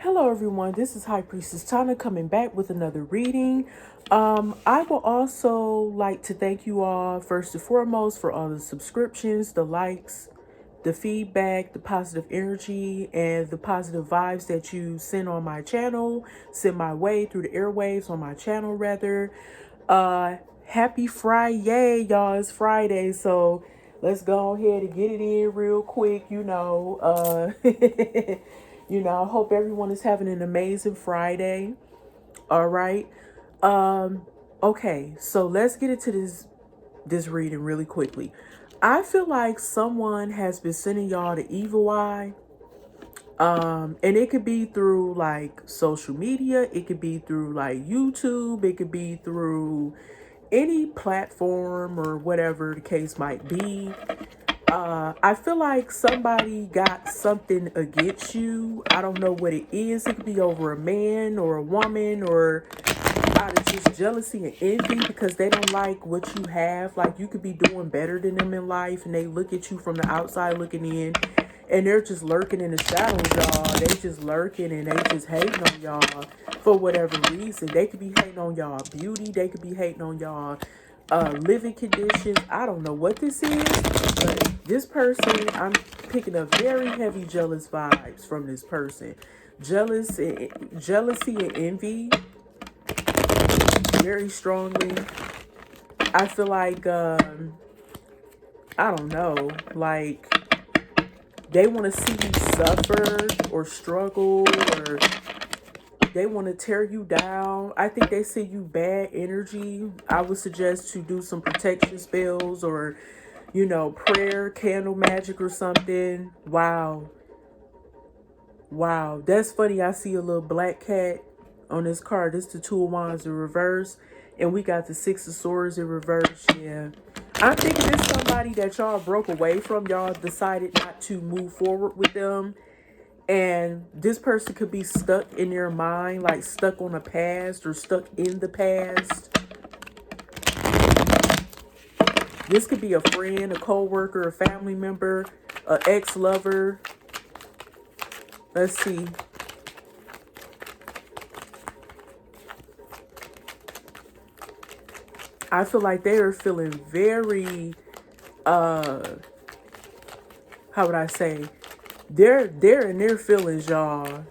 Hello everyone, this is High Priestess Tana coming back with another reading. I will also like to thank you all first and foremost for all the subscriptions, the likes, the feedback, the positive energy, and the positive vibes that you send on my channel, send my way through the airwaves on my channel rather. Happy Friday, y'all. It's Friday, so let's go ahead and get it in real quick, I hope everyone is having an amazing Friday. All right. Okay, so let's get into this reading really quickly. I feel like someone has been sending y'all the evil eye. And it could be through like social media, it could be through like YouTube, it could be through any platform or whatever the case might be. I feel like somebody got something against you. I don't know what it is. It could be over a man or a woman or out of just jealousy and envy because they don't like what you have. Like you could be doing better than them in life and they look at you from the outside looking in and they're just lurking in the shadows, y'all. They just lurking and they just hating on y'all for whatever reason. They could be hating on y'all beauty. They could be hating on y'all living conditions. I don't know what this is, but this person, I'm picking up very heavy jealous vibes from this person. Jealousy and envy very strongly. I feel like I don't know, like they want to see you suffer or struggle, or they want to tear you down. I think they see you bad energy. I would suggest to do some protection spells or, prayer, candle magic or something. Wow. Wow. That's funny. I see a little black cat on this card. This is the Two of Wands in reverse. And we got the Six of Swords in reverse. Yeah. I'm thinking it's somebody that y'all broke away from. Y'all decided not to move forward with them. And this person could be stuck in their mind, like stuck on the past or stuck in the past. This could be a friend, a co-worker, a family member, an ex-lover. Let's see. I feel like they are feeling very, how would I say? They're in their feelings, y'all.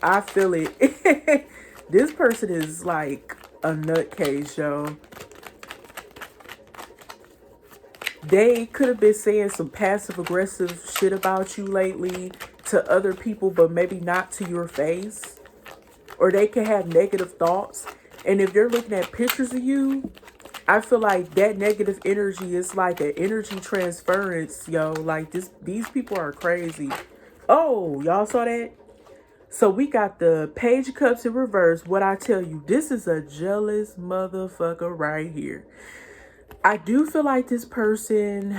I feel it. This person is like a nutcase, yo. They could have been saying some passive aggressive shit about you lately to other people, but maybe not to your face. Or they can have negative thoughts. And if they're looking at pictures of you, I feel like that negative energy is like an energy transference, yo. Like these people are crazy. Oh, y'all saw that? So we got the Page of Cups in reverse. What I tell you, this is a jealous motherfucker right here. I do feel like this person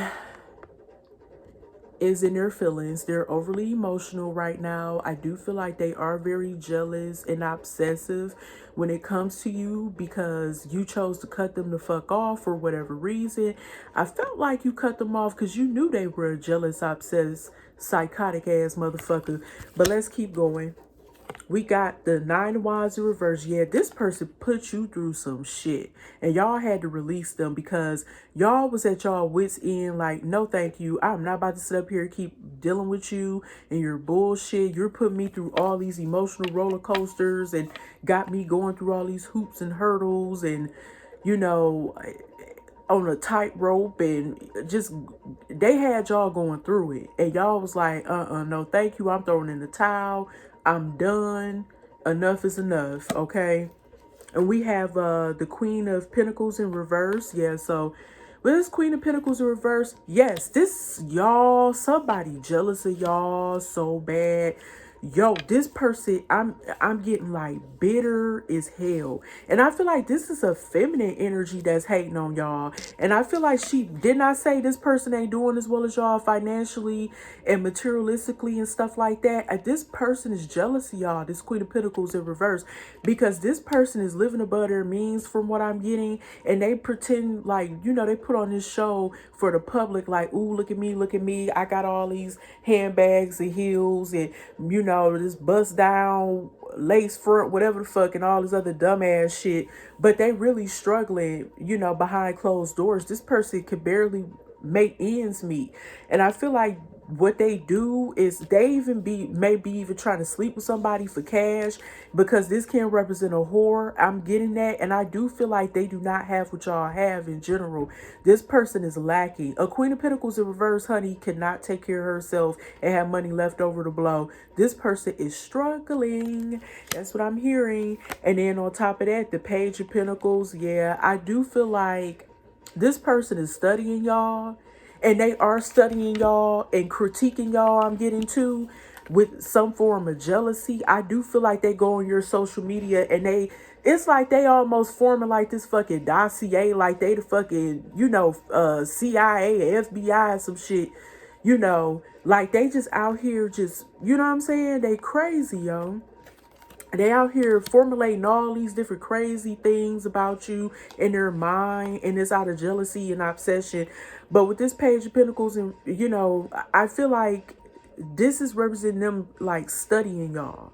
is in their feelings. They're overly emotional right now. I do feel like they are very jealous and obsessive when it comes to you because you chose to cut them the fuck off for whatever reason. I felt like you cut them off because you knew they were a jealous, obsessed, psychotic ass motherfucker. But let's keep going. We got the Nine of Wands in reverse. Yeah, this person put you through some shit. And y'all had to release them because y'all was at y'all wits end like, no thank you. I'm not about to sit up here and keep dealing with you and your bullshit. You're putting me through all these emotional roller coasters and got me going through all these hoops and hurdles and, on a tightrope, and just they had y'all going through it and y'all was like, no thank you, I'm throwing in the towel, I'm done, enough is enough. Okay. And we have the Queen of Pentacles in reverse. Yeah, so with this Queen of Pentacles in reverse, yes, this y'all, somebody jealous of y'all so bad. Yo, this person, I'm getting like bitter as hell. And I feel like this is a feminine energy that's hating on y'all. And I feel like she did not say this person ain't doing as well as y'all financially and materialistically and stuff like that. This person is jealous of y'all, this Queen of Pentacles in reverse, because this person is living above their means from what I'm getting. And they pretend like, they put on this show for the public like, ooh, look at me, I got all these handbags and heels and, this bust down, lace front, whatever the fuck, and all this other dumbass shit. But they really struggling, behind closed doors. This person could barely make ends meet. And I feel like what they do is they even maybe even trying to sleep with somebody for cash, because this can represent a whore. I'm getting that. And I do feel like they do not have what y'all have in general. This person is lacking. A Queen of Pentacles in reverse, honey, cannot take care of herself and have money left over to blow. This person is struggling. That's what I'm hearing. And then on top of that, the Page of Pentacles. Yeah, I do feel like this person is studying y'all, and they are studying y'all and critiquing y'all, I'm getting to, with some form of jealousy. I do feel like they go on your social media and it's like they almost forming like this fucking dossier, like they the fucking, CIA, FBI, some shit, like they just out here just, you know what I'm saying? They crazy, yo. They out here formulating all these different crazy things about you in their mind, and it's out of jealousy and obsession. But with this Page of Pentacles, and I feel like this is representing them like studying y'all.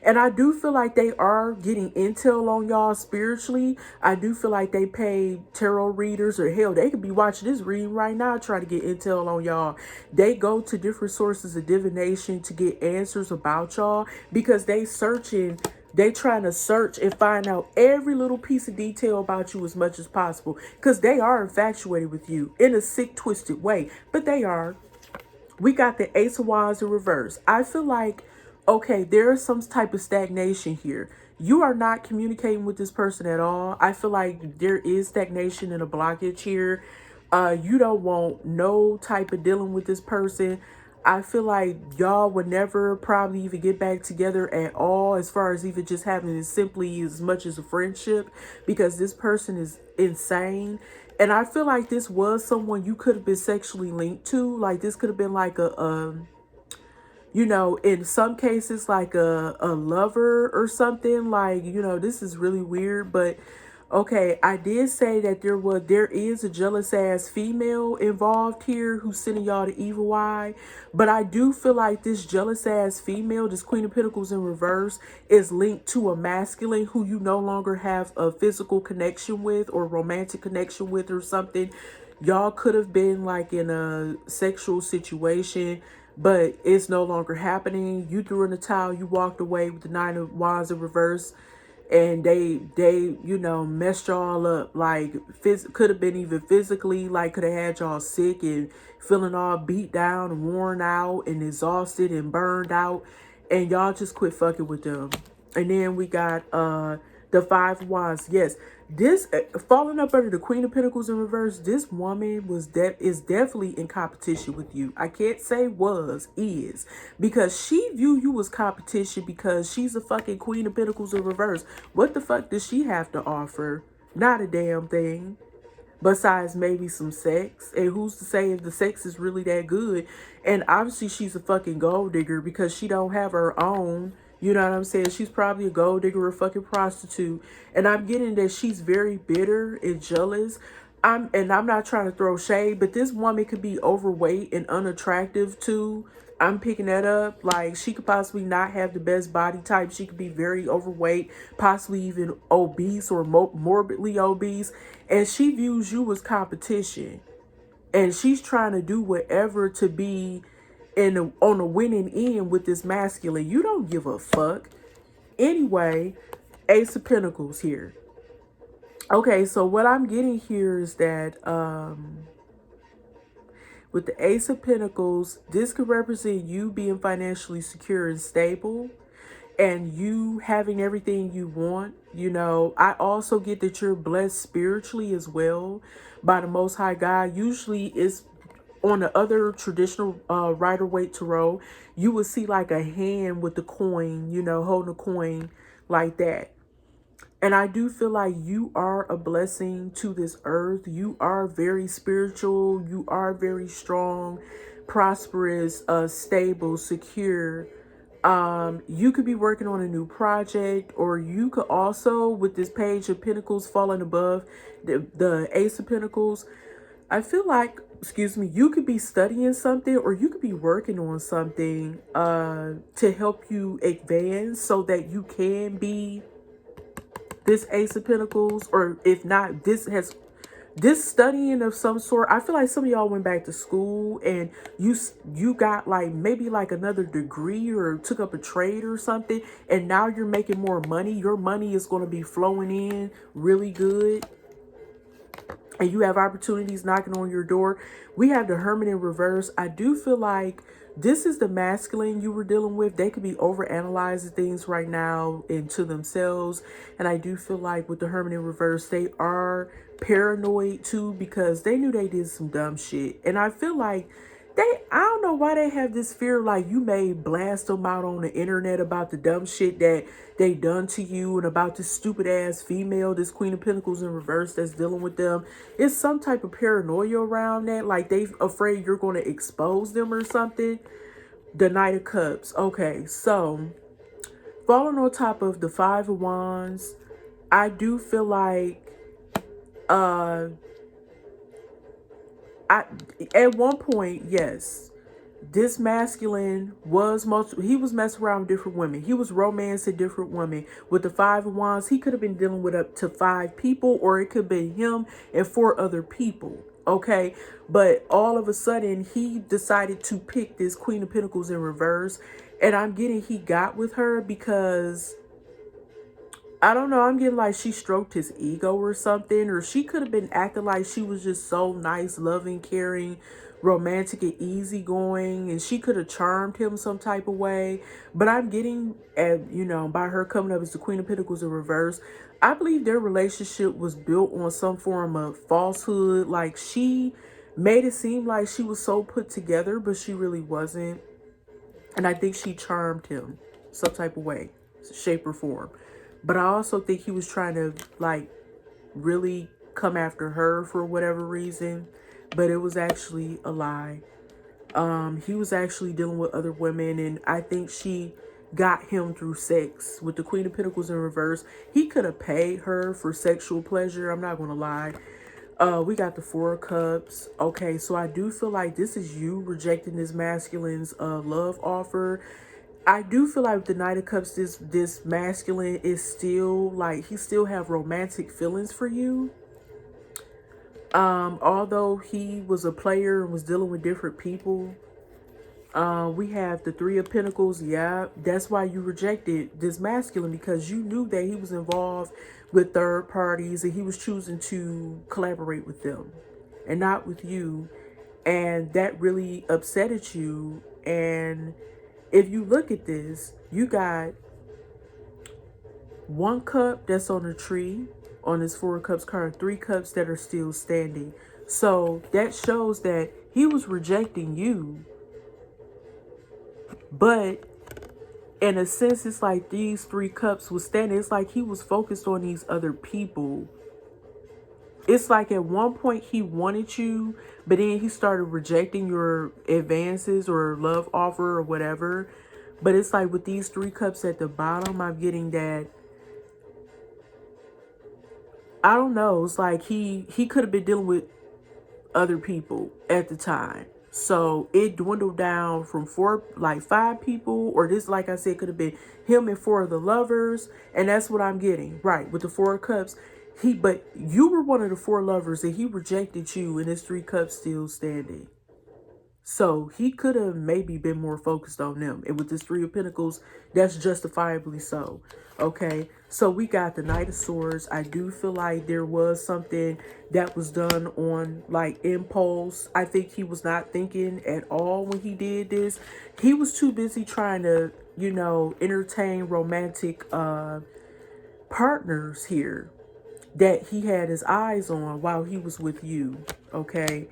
And I do feel like they are getting intel on y'all spiritually. I do feel like they pay tarot readers, or hell, they could be watching this reading right now trying to get intel on y'all. They go to different sources of divination to get answers about y'all, because they trying to search and find out every little piece of detail about you as much as possible, because they are infatuated with you in a sick, twisted way. But they are. We got the Ace of Wands in reverse. I feel like, okay, there is some type of stagnation here. You are not communicating with this person at all. I feel like there is stagnation and a blockage here. You don't want no type of dealing with this person. I feel like y'all would never probably even get back together at all, as far as even just having simply as much as a friendship, because this person is insane. And I feel like this was someone you could have been sexually linked to. Like this could have been like in some cases like a lover or something. Like, this is really weird. But okay, I did say that there is a jealous ass female involved here who's sending y'all the evil eye. But I do feel like this jealous ass female, this Queen of Pentacles in reverse, is linked to a masculine who you no longer have a physical connection with or romantic connection with or something. Y'all could have been like in a sexual situation, but it's no longer happening. You threw in the towel, you walked away with the Nine of Wands in reverse. And they messed y'all up, like could have been even physically, like could have had y'all sick and feeling all beat down and worn out and exhausted and burned out, and y'all just quit fucking with them. And then we got the Five of Wands. Yes, this falling up under the Queen of Pentacles in reverse. This woman is definitely in competition with you. I can't say is, because she view you as competition because she's a fucking Queen of Pentacles in reverse. What the fuck does she have to offer? Not a damn thing. Besides maybe some sex. And who's to say if the sex is really that good? And obviously she's a fucking gold digger because she don't have her own. You know what I'm saying? She's probably a gold digger or a fucking prostitute. And I'm getting that she's very bitter and jealous. I'm not trying to throw shade, but this woman could be overweight and unattractive too. I'm picking that up. Like, she could possibly not have the best body type. She could be very overweight, possibly even obese or morbidly obese. And she views you as competition. And she's trying to do whatever to be on the winning end with this masculine. You don't give a fuck. Anyway, Ace of Pentacles here. Okay, so what I'm getting here is that with the Ace of Pentacles, this could represent you being financially secure and stable, and you having everything you want. I also get that you're blessed spiritually as well by the Most High God. Usually it's on the other traditional Rider-Waite tarot, you would see like a hand with the coin, holding a coin like that. And I do feel like you are a blessing to this earth. You are very spiritual. You are very strong, prosperous, stable, secure. You could be working on a new project, or you could also, with this Page of Pentacles falling above the Ace of Pentacles, I feel like excuse me, you could be studying something or you could be working on something to help you advance so that you can be this Ace of Pentacles, or if not, this studying of some sort. I feel like some of y'all went back to school and you got like maybe like another degree or took up a trade or something, and now you're making more money. Your money is going to be flowing in really good, and you have opportunities knocking on your door. We have the Hermit in reverse. I do feel like this is the masculine you were dealing with. They could be overanalyzing things right now into themselves. And I do feel like with the Hermit in reverse, they are paranoid too, because they knew they did some dumb shit. And I feel like I don't know why they have this fear like you may blast them out on the internet about the dumb shit that they done to you and about this stupid ass female, this Queen of Pentacles in reverse that's dealing with them. It's some type of paranoia around that, like they afraid you're going to expose them or something. The Knight of Cups. Okay, so falling on top of the Five of Wands, I do feel like uh I at one point, yes, this masculine was he was messing around with different women. He was romancing different women. With the Five of Wands, he could have been dealing with up to 5 people, or it could be him and 4 other people. Okay, but all of a sudden he decided to pick this Queen of Pentacles in reverse, and I'm getting he got with her because I don't know. I'm getting like she stroked his ego or something, or she could have been acting like she was just so nice, loving, caring, romantic, and easygoing, and she could have charmed him some type of way. But I'm getting at, you know, by her coming up as the Queen of Pentacles in reverse, I believe their relationship was built on some form of falsehood. Like she made it seem like she was so put together, but she really wasn't. And I think she charmed him some type of way, shape or form. But I also think he was trying to like really come after her for whatever reason. But it was actually a lie. He was actually dealing with other women, and I think she got him through sex. With the Queen of Pentacles in reverse, he could have paid her for sexual pleasure. I'm not gonna lie. We got the Four of Cups. Okay, so I do feel like this is you rejecting this masculine's love offer. I do feel like with the Knight of Cups, this masculine is still like he still have romantic feelings for you. Although he was a player and was dealing with different people. We have the Three of Pentacles. Yeah, that's why you rejected this masculine, because you knew that he was involved with third parties and he was choosing to collaborate with them and not with you. And that really upsetted you. And if you look at this, you got 1 cup that's on a tree on this Four of Cups card, 3 cups that are still standing. So that shows that he was rejecting you. But in a sense, it's like these 3 cups was standing. It's like he was focused on these other people. It's like at one point he wanted you, but then he started rejecting your advances or love offer or whatever. But it's like with these 3 cups at the bottom, I'm getting that, I don't know. It's like he could have been dealing with other people at the time. So it dwindled down from 5 people, or this, like I said, could have been him and 4 of the lovers. And that's what I'm getting. Right. With the 4 of Cups, but you were one of the 4 lovers and he rejected you, and his 3 cups still standing. So he could have maybe been more focused on them. And with this 3 of Pentacles, that's justifiably so. Okay, so we got the Knight of Swords. I do feel like there was something that was done on like impulse. I think he was not thinking at all when he did this. He was too busy trying to, you know, entertain romantic partners here that he had his eyes on while he was with you. Okay.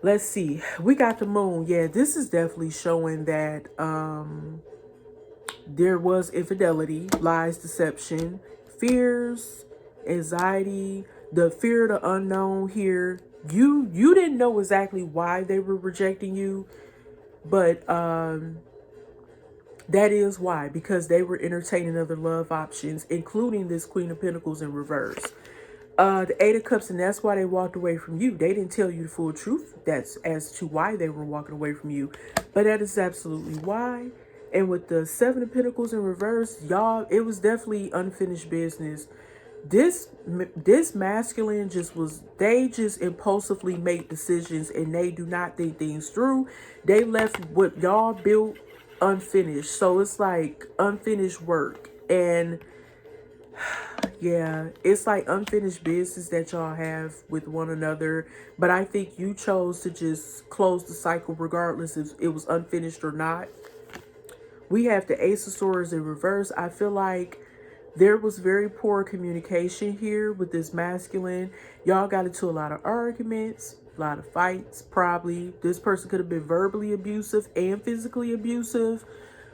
Let's see. We got the Moon. Yeah, this is definitely showing that there was infidelity, lies, deception, fears, anxiety, the fear of the unknown here. You didn't know exactly why they were rejecting you, but that is why, because they were entertaining other love options, including this Queen of Pentacles in reverse. The Eight of Cups, and that's why they walked away from you. They didn't tell you the full truth. That's as to why they were walking away from you, but that is absolutely why. And with the Seven of Pentacles in reverse, y'all, it was definitely unfinished business. This masculine they just impulsively make decisions and they do not think things through. They left what y'all built unfinished, so it's like unfinished work. And yeah, it's like unfinished business that y'all have with one another. But I think you chose to just close the cycle regardless if it was unfinished or not. We have the Ace of Swords in reverse. I feel like there was very poor communication here with this masculine. Y'all got into a lot of arguments, a lot of fights, probably. This person could have been verbally abusive and physically abusive.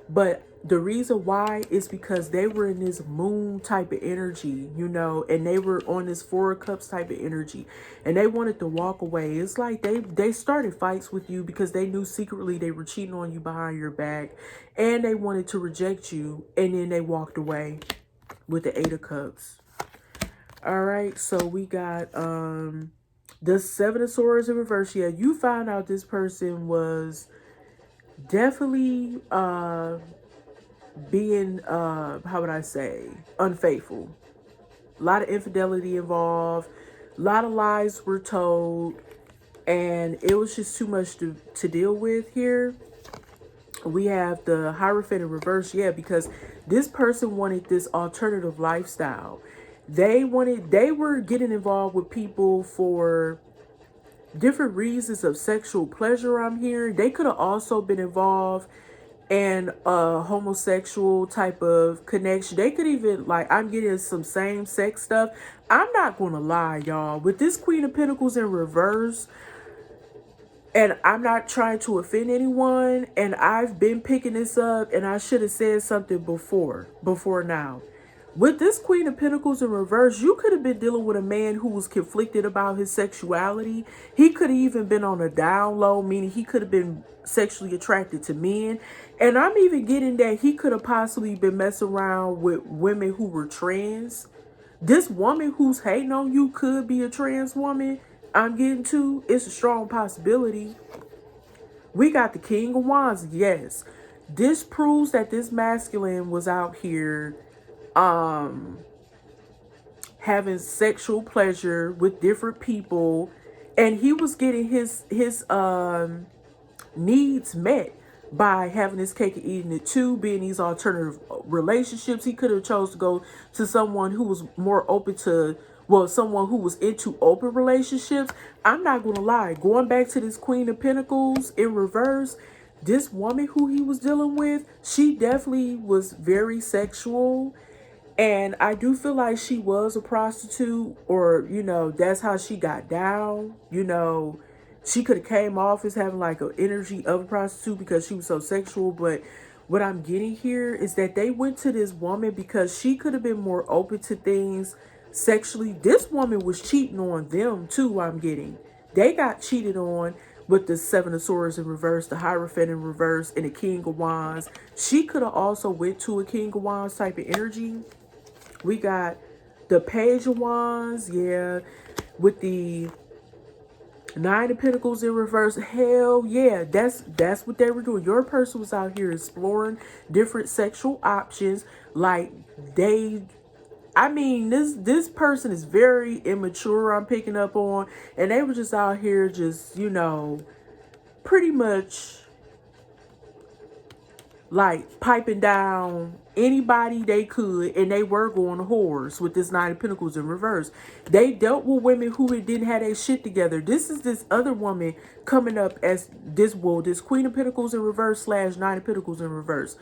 But the reason why is because they were in this moon type of energy, you know, and they were on this Four of Cups type of energy, and they wanted to walk away. It's like they started fights with you because they knew secretly they were cheating on you behind your back, and they wanted to reject you, and then they walked away with the Eight of Cups. All right, so we got the Seven of Swords in reverse. Yeah, you found out this person was definitely being how would I say, unfaithful. A lot of infidelity involved, a lot of lies were told, and it was just too much to deal with here. We have the Hierophant in reverse. Yeah, because this person wanted this alternative lifestyle. They were getting involved with people for different reasons of sexual pleasure, I'm hearing. They could have also been involved in a homosexual type of connection. They could even, like, I'm getting some same-sex stuff. I'm not gonna lie, y'all. With this Queen of Pentacles in reverse, and I'm not trying to offend anyone, and I've been picking this up, and I should have said something before now. With this Queen of Pentacles in reverse, you could have been dealing with a man who was conflicted about his sexuality. He could have even been on a down low, meaning he could have been sexually attracted to men. And I'm even getting that he could have possibly been messing around with women who were trans. This woman who's hating on you could be a trans woman. I'm getting to. It's a strong possibility. We got the King of Wands. Yes. This proves that this masculine was out here having sexual pleasure with different people, and he was getting his needs met by having his cake and eating it too, being these alternative relationships. He could have chose to go to someone who was more open to, well, someone who was into open relationships. I'm not gonna lie, going back to this Queen of Pentacles in reverse, this woman who he was dealing with, she definitely was very sexual. And I do feel like she was a prostitute, or, you know, that's how she got down. You know, she could have came off as having like an energy of a prostitute because she was so sexual. But what I'm getting here is that they went to this woman because she could have been more open to things sexually. This woman was cheating on them too, I'm getting. They got cheated on with the Seven of Swords in reverse, the Hierophant in reverse, and the King of Wands. She could have also went to a King of Wands type of energy. We got the Page of Wands, yeah, with the Nine of Pentacles in reverse. Hell yeah, that's what they were doing. Your person was out here exploring different sexual options. Like I mean, this person is very immature, I'm picking up on, and they were just out here just, you know, pretty much like piping down anybody they could, and they were going to whores with this Nine of Pentacles in reverse. They dealt with women who didn't have their shit together. This is this other woman coming up as this Queen of Pentacles in reverse slash Nine of Pentacles in reverse.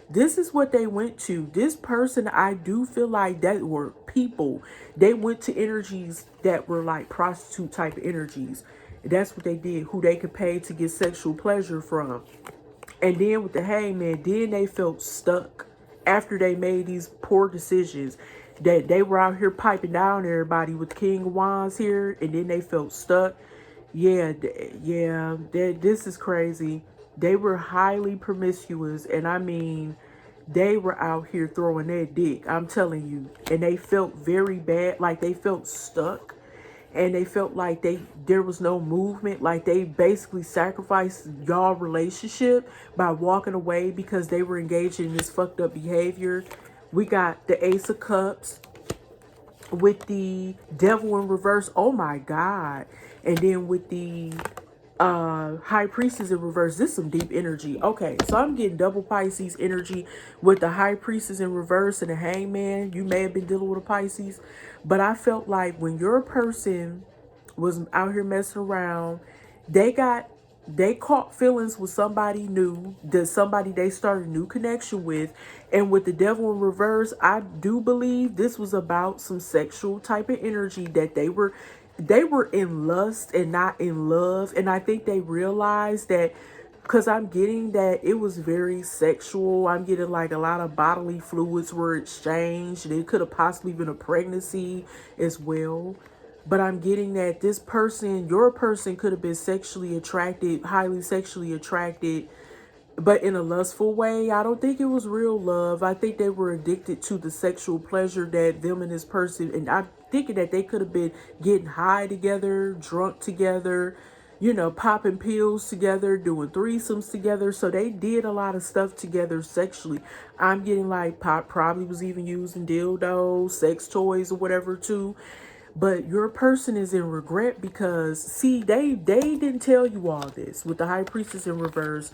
This is what they went to. This person, I do feel like that were people. They went to energies that were like prostitute type energies. That's what they did, who they could pay to get sexual pleasure from. And then with the Hangman, then they felt stuck after they made these poor decisions. That they were out here piping down everybody with King of Wands here, and then they felt stuck. Yeah, this is crazy. They were highly promiscuous, and I mean, they were out here throwing their dick. I'm telling you. And they felt very bad. Like they felt stuck. And they felt like there was no movement. Like they basically sacrificed y'all relationship by walking away because they were engaged in this fucked up behavior. We got the Ace of Cups with the Devil in reverse. Oh my God. And then with the High Priestess in reverse. This is some deep energy. Okay, so I'm getting double Pisces energy with the High Priestess in reverse and the Hangman. You may have been dealing with a Pisces, but I felt like when your person was out here messing around, they caught feelings with somebody new, that somebody they started a new connection with. And with the Devil in reverse, I do believe this was about some sexual type of energy, that they were in lust and not in love. And I think they realized that, because I'm getting that it was very sexual. I'm getting like a lot of bodily fluids were exchanged. It could have possibly been a pregnancy as well. But I'm getting that this person, your person, could have been sexually attracted, highly sexually attracted, but in a lustful way. I don't think it was real love. I think they were addicted to the sexual pleasure that them and this person, and I'm thinking that they could have been getting high together, drunk together, you know, popping pills together, doing threesomes together. So they did a lot of stuff together sexually. I'm getting like Pop probably was even using dildos, sex toys or whatever too. But your person is in regret because, see, they didn't tell you all this. With the High Priestess in reverse,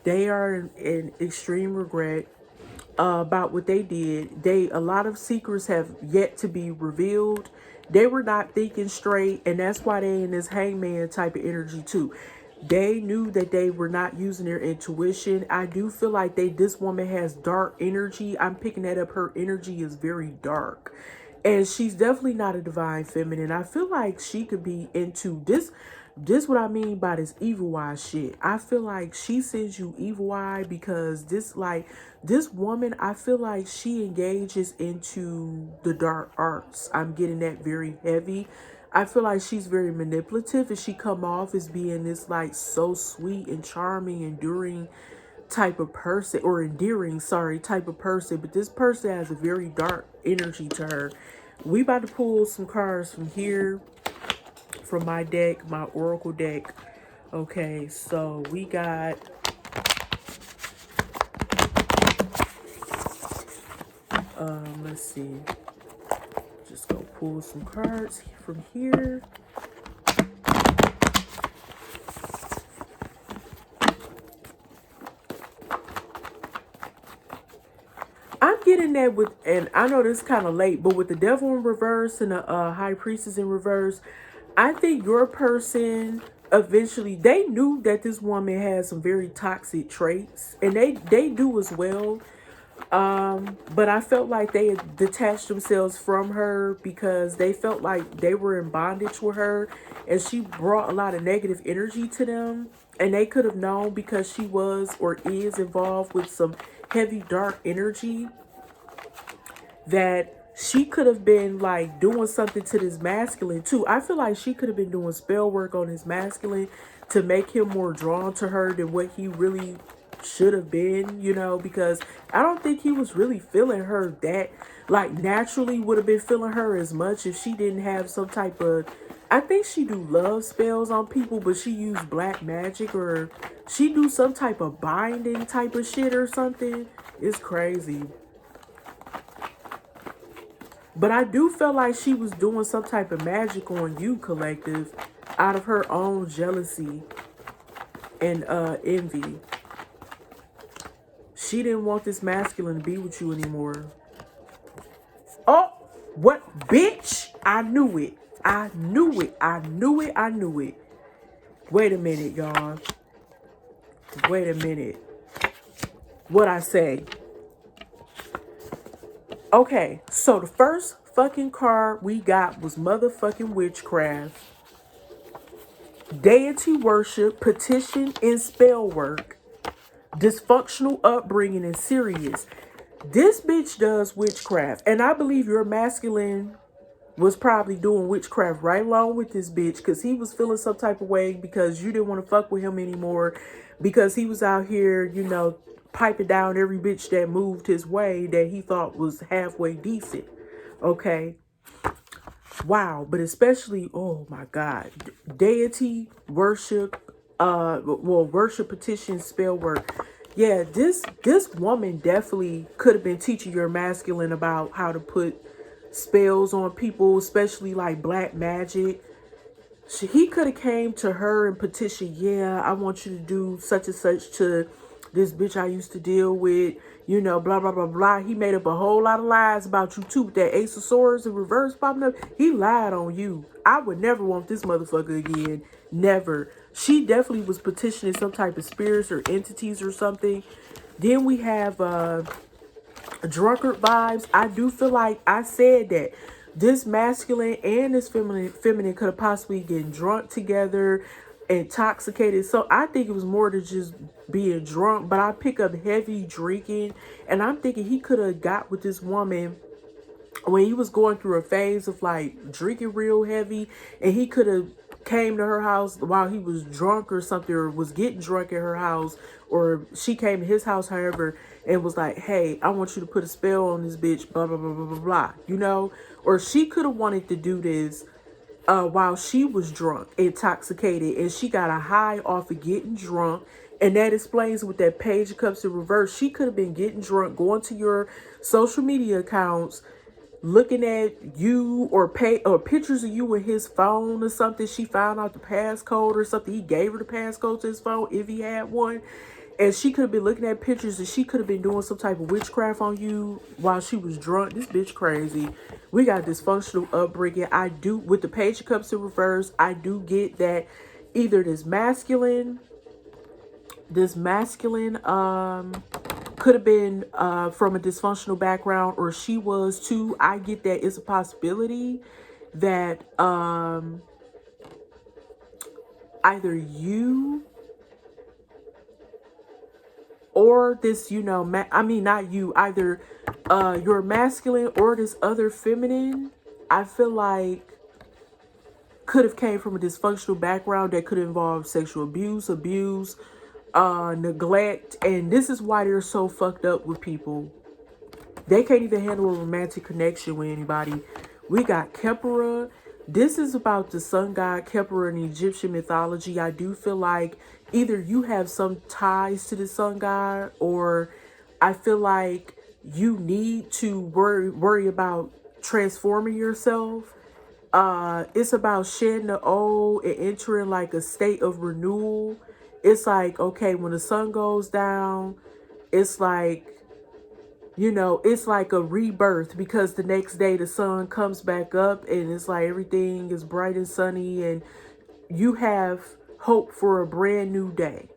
they are in extreme regret about what they did. A lot of secrets have yet to be revealed. They were not thinking straight, and that's why they in this hangman type of energy too. They knew that they were not using their intuition. I do feel like this woman has dark energy. I'm picking that up. Her energy is very dark. And she's definitely not a divine feminine. I feel like she could be into this. This what I mean by this evil eye shit. I feel like she sends you evil eye because this woman, I feel like she engages into the dark arts. I'm getting that very heavy. I feel like she's very manipulative, and she come off as being this like so sweet and charming, enduring type of person, or endearing, sorry, type of person. But this person has a very dark energy to her. We about to pull some cards from here, from my deck, my oracle deck. Okay, so we got let's see, just go pull some cards from here. I'm getting that with, and I know this is kind of late, but with the Devil in reverse and the High Priestess in reverse, I think your person eventually, they knew that this woman has some very toxic traits, and they do as well. But I felt like they had detached themselves from her because they felt like they were in bondage with her, and she brought a lot of negative energy to them. And they could have known, because she was or is involved with some heavy dark energy, that she could have been like doing something to this masculine too. I feel like she could have been doing spell work on his masculine to make him more drawn to her than what he really should have been, you know, because I don't think he was really feeling her that, like, naturally would have been feeling her as much if she didn't have some type of, I think she do love spells on people, but she used black magic, or she do some type of binding type of shit or something. It's crazy. But I do feel like she was doing some type of magic on you, collective, out of her own jealousy and envy. She didn't want this masculine to be with you anymore. Oh, what, bitch? I knew it. I knew it. I knew it. I knew it. Wait a minute, y'all. Wait a minute. What I say? Okay, so the first fucking card we got was motherfucking witchcraft, deity worship, petition, and spell work, dysfunctional upbringing, and serious. This bitch does witchcraft, and I believe your masculine was probably doing witchcraft right along with this bitch, because he was feeling some type of way because you didn't want to fuck with him anymore, because he was out here, you know, piping down every bitch that moved his way that he thought was halfway decent. Okay. Wow. But especially, oh my God, deity worship, worship, petition, spell work. Yeah, this woman definitely could have been teaching your masculine about how to put spells on people, especially like black magic. He could have came to her and petitioned, yeah, I want you to do such and such to this bitch I used to deal with, you know, blah, blah, blah, blah. He made up a whole lot of lies about you too, with that Ace of Swords in reverse popping up. He lied on you. I would never want this motherfucker again. Never. She definitely was petitioning some type of spirits or entities or something. Then we have drunkard vibes. I do feel like I said that this masculine and this feminine could have possibly getting drunk together, intoxicated. So I think it was more than just being drunk, but I pick up heavy drinking, and I'm thinking he could have got with this woman when he was going through a phase of like drinking real heavy, and he could have came to her house while he was drunk or something, or was getting drunk at her house, or she came to his house, however, and was like, hey, I want you to put a spell on this bitch, blah blah blah blah blah blah, you know. Or she could have wanted to do this while she was drunk, intoxicated, and she got a high off of getting drunk. And that explains with that Page of Cups in reverse. She could have been getting drunk, going to your social media accounts, looking at you, or pictures of you in his phone or something. She found out the passcode or something. He gave her the passcode to his phone if he had one. And she could have been looking at pictures, and she could have been doing some type of witchcraft on you while she was drunk. This bitch crazy. We got dysfunctional upbringing. I do, with the Page of Cups in reverse, I do get that either this masculine could have been from a dysfunctional background, or she was too. I get that it's a possibility that either you or this, you know, I mean, not you, either your masculine or this other feminine, I feel like could have came from a dysfunctional background that could involve sexual abuse, neglect. And this is why they're so fucked up with people. They can't even handle a romantic connection with anybody. We got Khepera. This is about the sun god Khepera in Egyptian mythology. I do feel like either you have some ties to the sun god, or I feel like you need to worry about transforming yourself. It's about shedding the old and entering like a state of renewal. It's like, okay, when the sun goes down, it's like, you know, it's like a rebirth, because the next day the sun comes back up and it's like everything is bright and sunny, and you have hope for a brand new day.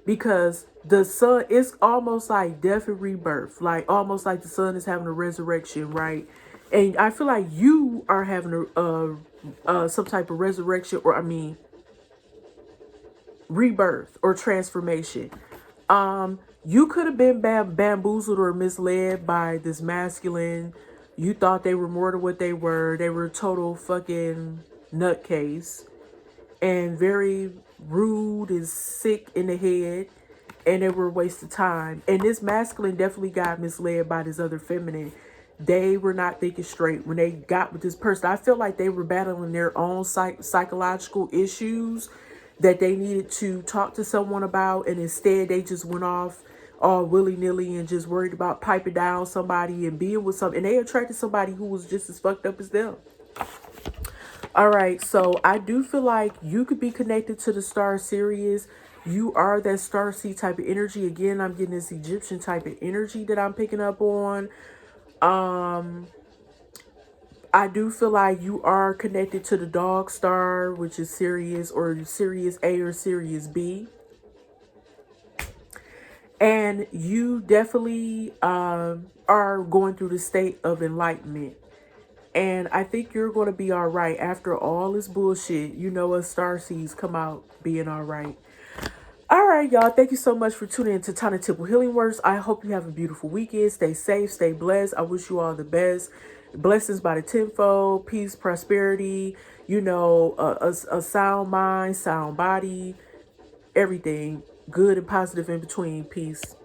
Because the sun is almost like death and rebirth, like almost like the sun is having a resurrection, right? And I feel like you are having some type of resurrection, or I mean, rebirth or transformation. You could have been bamboozled or misled by this masculine. You thought they were more than what they were. They were a total fucking nutcase and very rude and sick in the head, and they were a waste of time. And this masculine definitely got misled by this other feminine. They were not thinking straight when they got with this person. I feel like they were battling their own psychological issues that they needed to talk to someone about, and instead they just went off all willy-nilly and just worried about piping down somebody and being with something. And they attracted somebody who was just as fucked up as them. All right, so I do feel like you could be connected to the Star Sirius. You are that Starseed type of energy. Again, I'm getting this Egyptian type of energy that I'm picking up on. I do feel like you are connected to the dog star, which is Sirius, or Sirius A or Sirius B. And you definitely are going through the state of enlightenment. And I think you're going to be all right after all this bullshit. You know, us Starseeds come out being all right. All right, y'all. Thank you so much for tuning in to Tana Temple Healing Works. I hope you have a beautiful weekend. Stay safe. Stay blessed. I wish you all the best. Blessings by the tenfold. Peace, prosperity. You know, a sound mind, sound body. Everything. good and positive in between. Peace.